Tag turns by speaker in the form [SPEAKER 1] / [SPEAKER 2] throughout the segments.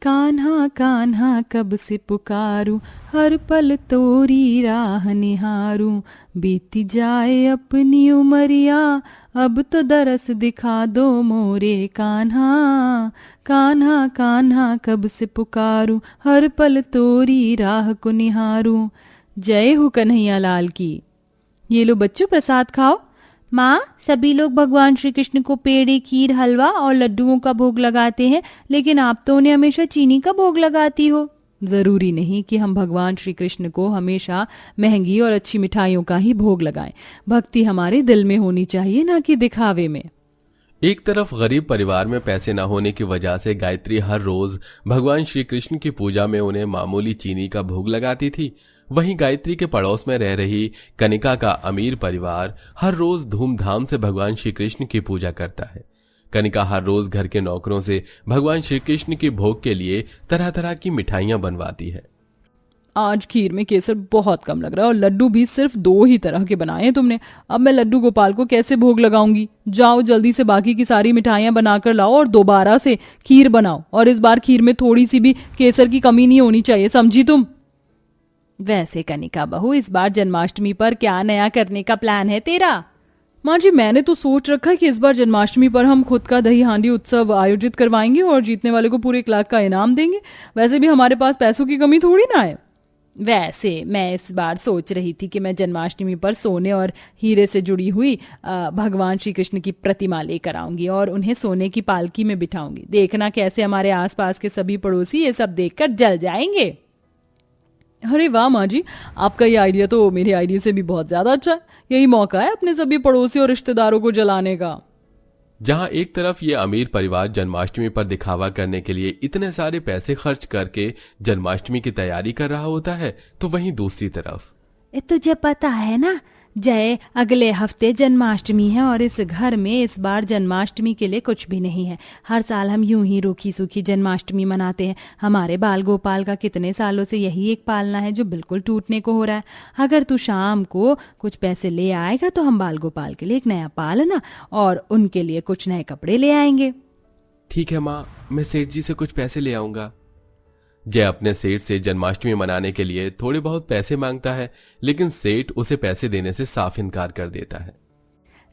[SPEAKER 1] कान्हा कान्हा कब से पुकारूं, हर पल तोरी राह निहारूं। बीती जाए अपनी उमरिया, अब तो दरस दिखा दो मोरे कान्हा। कान्हा कान्हा कब से पुकारूं, हर पल तोरी राह को निहारूं। जय हो कन्हैया लाल की। ये लो बच्चों, प्रसाद खाओ। माँ, सभी लोग भगवान श्री कृष्ण को पेड़े, खीर, हलवा और लड्डुओं का भोग लगाते हैं, लेकिन आप तो उन्हें हमेशा चीनी का भोग लगाती हो। जरूरी नहीं कि हम भगवान श्री कृष्ण को हमेशा महंगी और अच्छी मिठाइयों का ही भोग लगाएं। भक्ति हमारे दिल में होनी चाहिए, ना कि दिखावे में।
[SPEAKER 2] एक तरफ गरीब परिवार में पैसे न होने की वजह से गायत्री हर रोज भगवान श्री कृष्ण की पूजा में उन्हें मामूली चीनी का भोग लगाती थी। वहीं गायत्री के पड़ोस में रह रही कनिका का अमीर परिवार हर रोज धूमधाम से भगवान श्री कृष्ण की पूजा करता है। कनिका हर रोज घर के नौकरों से भगवान श्री कृष्ण के भोग के लिए तरह तरह की मिठाइयां बनवाती है।
[SPEAKER 1] आज खीर में केसर बहुत कम लग रहा है और लड्डू भी सिर्फ 2 ही तरह के बनाए हैं तुमने। अब मैं लड्डू गोपाल को कैसे भोग लगाऊंगी? जाओ जल्दी से बाकी की सारी मिठाइयां बनाकर लाओ और दोबारा से खीर बनाओ। और इस बार खीर में थोड़ी सी भी केसर की कमी नहीं होनी चाहिए, समझी तुम? वैसे कनिका बहू, इस बार जन्माष्टमी पर क्या नया करने का प्लान है तेरा? माँ जी, मैंने तो सोच रखा है कि इस बार जन्माष्टमी पर हम खुद का दही हांडी उत्सव आयोजित करवाएंगे और जीतने वाले को पूरे 1 लाख का इनाम देंगे। वैसे भी हमारे पास पैसों की कमी थोड़ी ना है। वैसे मैं इस बार सोच रही थी कि मैं जन्माष्टमी पर सोने और हीरे से जुड़ी हुई भगवान श्री कृष्ण की प्रतिमा लेकर आऊंगी और उन्हें सोने की पालकी में बिठाऊंगी। देखना कैसे हमारे आसपास के सभी पड़ोसी ये सब देखकर जल जाएंगे। अरे वाह माँ जी, आपका ये आइडिया तो मेरे आइडिया से भी बहुत ज्यादा अच्छा है। यही मौका है अपने सभी पड़ोसी और रिश्तेदारों को जलाने का।
[SPEAKER 2] जहां एक तरफ ये अमीर परिवार जन्माष्टमी पर दिखावा करने के लिए इतने सारे पैसे खर्च करके जन्माष्टमी की तैयारी कर रहा होता है, तो वहीं दूसरी तरफ
[SPEAKER 1] तुझे पता है ना जय, अगले हफ्ते जन्माष्टमी है और इस घर में इस बार जन्माष्टमी के लिए कुछ भी नहीं है। हर साल हम यूं ही रूखी सूखी जन्माष्टमी मनाते हैं। हमारे बाल गोपाल का कितने सालों से यही एक पालना है जो बिल्कुल टूटने को हो रहा है। अगर तू शाम को कुछ पैसे ले आएगा तो हम बाल गोपाल के लिए एक नया पालना और उनके लिए कुछ नए कपड़े ले आएंगे।
[SPEAKER 2] ठीक है माँ, मैं सेठ जी से कुछ पैसे ले आऊंगा। जय अपने सेठ से जन्माष्टमी मनाने के लिए थोड़े बहुत पैसे मांगता है, लेकिन सेठ उसे पैसे देने से साफ इनकार कर देता है।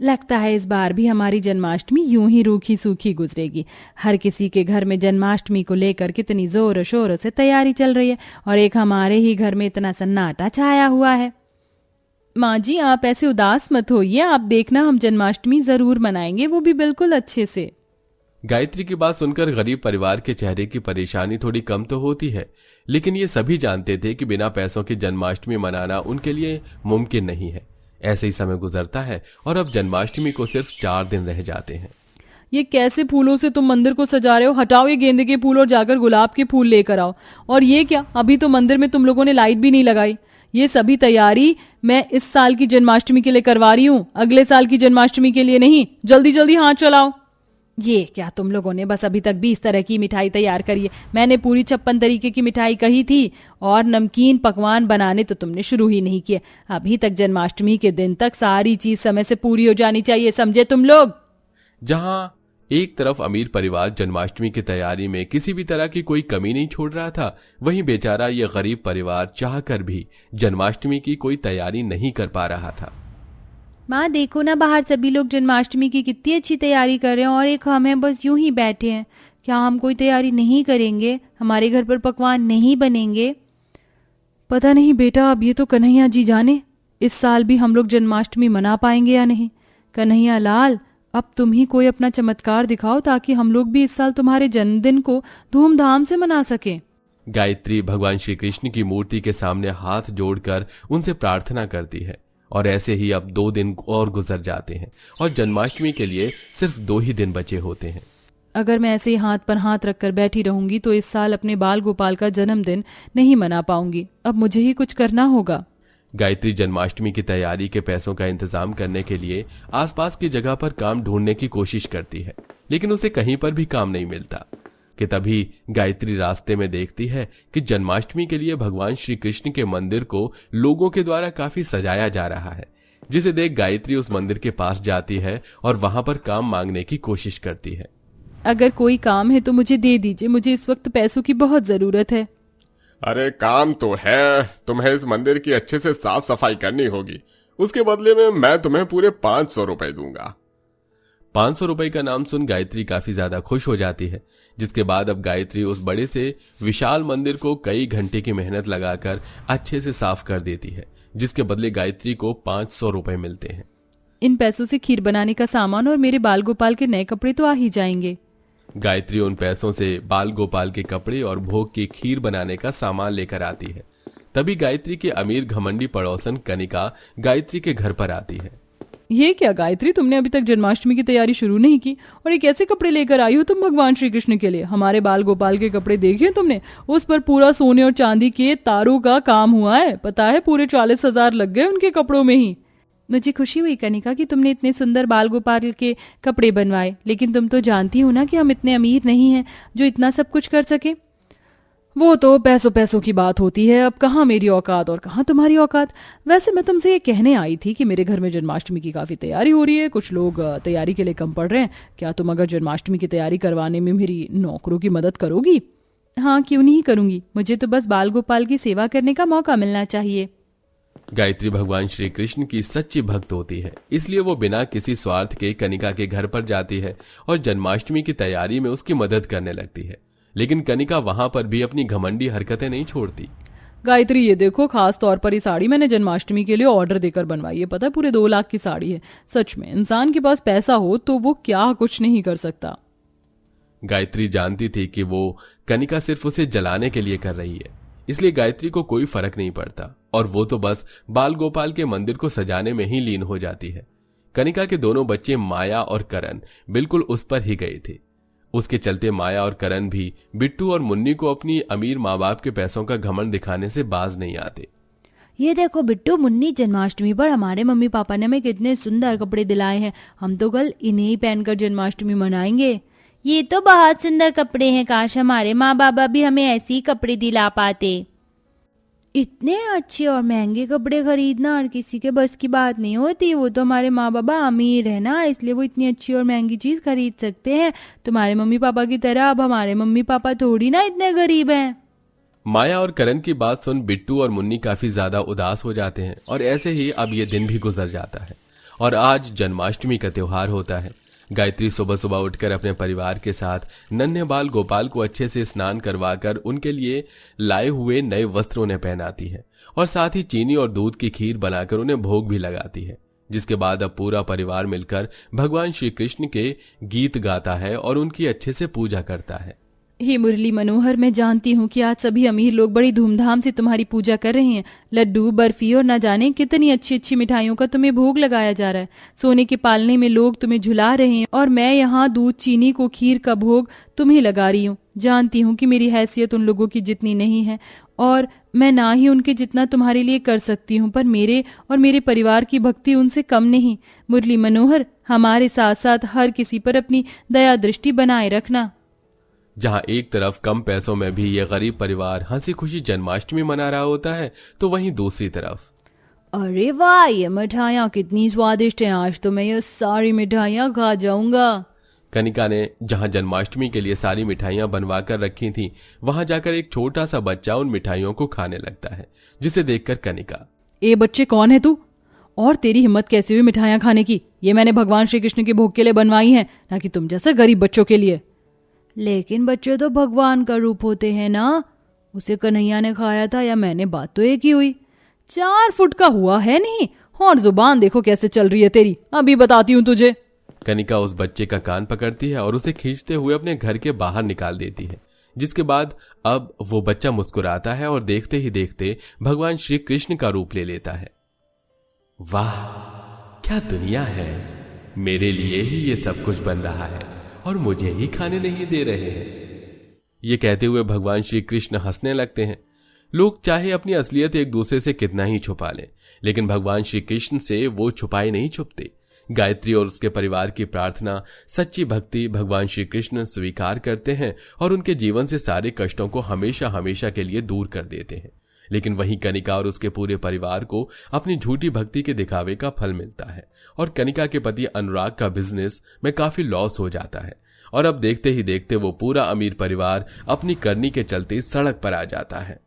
[SPEAKER 1] लगता है इस बार भी हमारी जन्माष्टमी यूं ही रूखी सूखी गुजरेगी। हर किसी के घर में जन्माष्टमी को लेकर कितनी जोर शोर से तैयारी चल रही है और एक हमारे ही घर में इतना सन्नाटा छाया हुआ है। माँ जी, आप ऐसे उदास मत होइए। आप देखना, हम जन्माष्टमी जरूर मनाएंगे, वो भी बिल्कुल अच्छे से।
[SPEAKER 2] गायत्री की बात सुनकर गरीब परिवार के चेहरे की परेशानी थोड़ी कम तो होती है, लेकिन ये सभी जानते थे कि बिना पैसों की जन्माष्टमी मनाना उनके लिए मुमकिन नहीं है। ऐसे ही समय गुजरता है और अब जन्माष्टमी को सिर्फ 4 दिन रह जाते हैं।
[SPEAKER 1] ये कैसे फूलों से तुम मंदिर को सजा रहे हो? हटाओ ये गेंदे के फूल और जाकर गुलाब के फूल लेकर आओ। और ये क्या, अभी तो मंदिर में तुम लोगों ने लाइट भी नहीं लगाई। ये सभी तैयारी मैं इस साल की जन्माष्टमी के लिए करवा रही हूँ, अगले साल की जन्माष्टमी के लिए नहीं। जल्दी जल्दी हाथ चलाओ। ये क्या, तुम लोगों ने बस अभी तक 20 तरह की मिठाई तैयार करी है। मैंने पूरी 56 तरीके की मिठाई कही थी और नमकीन पकवान बनाने तो तुमने शुरू ही नहीं किए। अभी तक जन्माष्टमी के दिन तक सारी चीज समय से पूरी हो जानी चाहिए, समझे तुम लोग?
[SPEAKER 2] जहां एक तरफ अमीर परिवार जन्माष्टमी की तैयारी में किसी भी तरह की कोई कमी नहीं छोड़ रहा था, वहीं बेचारा ये गरीब परिवार चाहकर भी जन्माष्टमी की कोई तैयारी नहीं कर पा रहा था।
[SPEAKER 1] माँ देखो ना, बाहर सभी लोग जन्माष्टमी की कितनी अच्छी तैयारी कर रहे हैं और एक हम हैं बस यूं ही बैठे हैं। क्या हम कोई तैयारी नहीं करेंगे? हमारे घर पर पकवान नहीं बनेंगे? पता नहीं बेटा, अब ये तो कन्हैया जी जाने इस साल भी हम लोग जन्माष्टमी मना पाएंगे या नहीं। कन्हैया लाल, अब तुम ही कोई अपना चमत्कार दिखाओ ताकि हम लोग भी इस साल तुम्हारे जन्मदिन को धूमधाम से मना सकें।
[SPEAKER 2] गायत्री भगवान श्री कृष्ण की मूर्ति के सामने हाथ जोड़कर उनसे प्रार्थना करती है और ऐसे ही अब 2 दिन और गुजर जाते हैं और जन्माष्टमी के लिए सिर्फ 2 ही दिन बचे होते हैं।
[SPEAKER 1] अगर मैं ऐसे ही हाथ पर हाथ रखकर बैठी रहूंगी तो इस साल अपने बाल गोपाल का जन्मदिन नहीं मना पाऊंगी। अब मुझे ही कुछ करना होगा।
[SPEAKER 2] गायत्री जन्माष्टमी की तैयारी के पैसों का इंतजाम करने के लिए आसपास की जगह पर काम ढूंढने की कोशिश करती है, लेकिन उसे कहीं पर भी काम नहीं मिलता कि तभी गायत्री रास्ते में देखती है कि जन्माष्टमी के लिए भगवान श्री कृष्ण के मंदिर को लोगों के द्वारा काफी सजाया जा रहा है, जिसे देख गायत्री उस मंदिर के पास जाती है और वहां पर काम मांगने की कोशिश करती है।
[SPEAKER 1] अगर कोई काम है तो मुझे दे दीजिए, मुझे इस वक्त पैसों की बहुत जरूरत है।
[SPEAKER 3] अरे काम तो है, तुम्हें इस मंदिर की अच्छे से साफ सफाई करनी होगी। उसके बदले में मैं तुम्हें पूरे 500 रुपए दूंगा।
[SPEAKER 2] 500 रुपए का नाम सुन गायत्री काफी ज्यादा खुश हो जाती है, जिसके बाद अब गायत्री उस बड़े से विशाल मंदिर को कई घंटे की मेहनत लगाकर अच्छे से साफ कर देती है, जिसके बदले गायत्री को 500 रुपए मिलते हैं।
[SPEAKER 1] इन पैसों से खीर बनाने का सामान और मेरे बाल गोपाल के नए कपड़े तो आ ही जाएंगे।
[SPEAKER 2] गायत्री उन पैसों से बाल गोपाल के कपड़े और भोग की खीर बनाने का सामान लेकर आती है। तभी गायत्री के अमीर घमंडी पड़ोसन कनिका गायत्री के घर पर आती है।
[SPEAKER 1] ये क्या गायत्री, तुमने अभी तक जन्माष्टमी की तैयारी शुरू नहीं की और ये कैसे कपड़े लेकर आई हो तुम भगवान श्री कृष्ण के लिए? हमारे बाल गोपाल के कपड़े देखे तुमने? उस पर पूरा सोने और चांदी के तारों का काम हुआ है, पता है पूरे 40,000 लग गए उनके कपड़ों में ही। मुझे खुशी हुई कनिका कि तुमने इतने सुंदर बाल गोपाल के कपड़े बनवाए, लेकिन तुम तो जानती हो ना कि हम इतने अमीर नहीं हैं जो इतना सब कुछ कर सके। वो तो पैसों पैसों की बात होती है, अब कहाँ मेरी औकात और कहाँ तुम्हारी औकात। वैसे मैं तुमसे ये कहने आई थी कि मेरे घर में जन्माष्टमी की काफी तैयारी हो रही है, कुछ लोग तैयारी के लिए कम पड़ रहे हैं। क्या तुम अगर जन्माष्टमी की तैयारी करवाने में मेरी नौकरों की मदद करोगी? हाँ, क्यों नहीं करूंगी, मुझे तो बस बाल गोपाल की सेवा करने का मौका मिलना चाहिए।
[SPEAKER 2] गायत्री भगवान श्री कृष्ण की सच्ची भक्त होती है, इसलिए वो बिना किसी स्वार्थ के कनिका के घर पर जाती है और जन्माष्टमी की तैयारी में उसकी मदद करने लगती है। लेकिन कनिका वहां पर भी अपनी घमंडी हरकतें नहीं छोड़ती।
[SPEAKER 1] गायत्री ये देखो, खास तौर पर ये साड़ी मैंने जन्माष्टमी के लिए ऑर्डर देकर बनवाई है, पता है पूरे 2 लाख की साड़ी है। सच में इंसान के पास पैसा हो तो वो क्या कुछ नहीं कर सकता।
[SPEAKER 2] गायत्री जानती थी कि वो कनिका सिर्फ उसे जलाने के लिए कर रही है, इसलिए गायत्री को कोई फर्क नहीं पड़ता और वो तो बस बाल गोपाल के मंदिर को सजाने में ही लीन हो जाती है। कनिका के दोनों बच्चे माया और करण बिल्कुल उस पर ही गए थे। उसके चलते माया और करण भी बिट्टू और मुन्नी को अपनी अमीर माँ बाप के पैसों का घमंड दिखाने से बाज नहीं आते।
[SPEAKER 4] ये देखो बिट्टू, मुन्नी, जन्माष्टमी पर हमारे मम्मी पापा ने हमें कितने सुंदर कपड़े दिलाए हैं, हम तो कल इन्हें ही पहनकर जन्माष्टमी मनाएंगे। ये तो बहुत सुंदर कपड़े हैं, काश हमारे माँ बाबा भी हमें ऐसे ही कपड़े दिला पाते। इतने अच्छे और महंगे कपड़े खरीदना और किसी के बस की बात नहीं होती। वो तो हमारे माँ बाबा अमीर है ना, इसलिए वो इतनी अच्छी और महंगी चीज खरीद सकते हैं। तुम्हारे मम्मी पापा की तरह अब हमारे मम्मी पापा थोड़ी ना इतने गरीब हैं।
[SPEAKER 2] माया और करण की बात सुन बिट्टू और मुन्नी काफी ज्यादा उदास हो जाते हैं और ऐसे ही अब ये दिन भी गुजर जाता है और आज जन्माष्टमी का त्योहार होता है। गायत्री सुबह सुबह उठकर अपने परिवार के साथ नन्हे बाल गोपाल को अच्छे से स्नान करवाकर उनके लिए लाए हुए नए वस्त्र उन्हें पहनाती है और साथ ही चीनी और दूध की खीर बनाकर उन्हें भोग भी लगाती है। जिसके बाद अब पूरा परिवार मिलकर भगवान श्री कृष्ण के गीत गाता है और उनकी अच्छे से पूजा करता है।
[SPEAKER 1] हे मुरली मनोहर, मैं जानती हूँ कि आज सभी अमीर लोग बड़ी धूमधाम से तुम्हारी पूजा कर रहे हैं। लड्डू, बर्फी और न जाने कितनी अच्छी अच्छी मिठाइयों का तुम्हें भोग लगाया जा रहा है। सोने के पालने में लोग तुम्हें झुला रहे हैं और मैं यहाँ दूध चीनी को खीर का भोग तुम्हें लगा रही हूँ। जानती हूँ कि मेरी हैसियत उन लोगों की जितनी नहीं है और मैं ना ही उनके जितना तुम्हारे लिए कर सकती हूँ, पर मेरे और मेरे परिवार की भक्ति उनसे कम नहीं। मुरली मनोहर, हमारे साथ साथ हर किसी पर अपनी दया दृष्टि बनाए रखना।
[SPEAKER 2] जहां एक तरफ कम पैसों में भी ये गरीब परिवार हंसी खुशी जन्माष्टमी मना रहा होता है, तो वहीं दूसरी तरफ
[SPEAKER 1] अरे वाह, ये मिठाइयाँ कितनी स्वादिष्ट हैं, आज तो मैं ये सारी मिठाइयाँ खा जाऊंगा।
[SPEAKER 2] कनिका ने जहां जन्माष्टमी के लिए सारी मिठाइयां बनवा कर रखी थीं, वहां जाकर एक छोटा सा बच्चा उन मिठाइयों को खाने लगता है, जिसे देखकर कनिका,
[SPEAKER 1] ए बच्चे, कौन है तू और तेरी हिम्मत कैसे हुई मिठाइयाँ खाने की? ये मैंने भगवान श्री कृष्ण के भोग के लिए बनवाई हैं, ना कि तुम जैसे गरीब बच्चों के लिए।
[SPEAKER 4] लेकिन बच्चे तो भगवान का रूप होते हैं ना, उसे कन्हैया ने खाया था या मैंने, बात तो एक ही हुई।
[SPEAKER 1] 4 फुट का हुआ है नहीं, और जुबान देखो कैसे चल रही है तेरी, अभी बताती हूँ तुझे।
[SPEAKER 2] कनिका उस बच्चे का कान पकड़ती है और उसे खींचते हुए अपने घर के बाहर निकाल देती है, जिसके बाद अब वो बच्चा मुस्कुराता है और देखते ही देखते भगवान श्री कृष्ण का रूप ले लेता है। वाह, क्या दुनिया है, मेरे लिए ही ये सब कुछ बन रहा है और मुझे ही खाने नहीं दे रहे हैं। ये कहते हुए भगवान श्री कृष्ण हंसने लगते हैं। लोग चाहे अपनी असलियत एक दूसरे से कितना ही छुपा लें, लेकिन भगवान श्री कृष्ण से वो छुपाए नहीं छुपते। गायत्री और उसके परिवार की प्रार्थना, सच्ची भक्ति भगवान श्री कृष्ण स्वीकार करते हैं और उनके जीवन से सारे कष्टों को हमेशा हमेशा के लिए दूर कर देते हैं। लेकिन वहीं कनिका और उसके पूरे परिवार को अपनी झूठी भक्ति के दिखावे का फल मिलता है और कनिका के पति अनुराग का बिजनेस में काफी लॉस हो जाता है और अब देखते ही देखते वो पूरा अमीर परिवार अपनी करनी के चलते सड़क पर आ जाता है।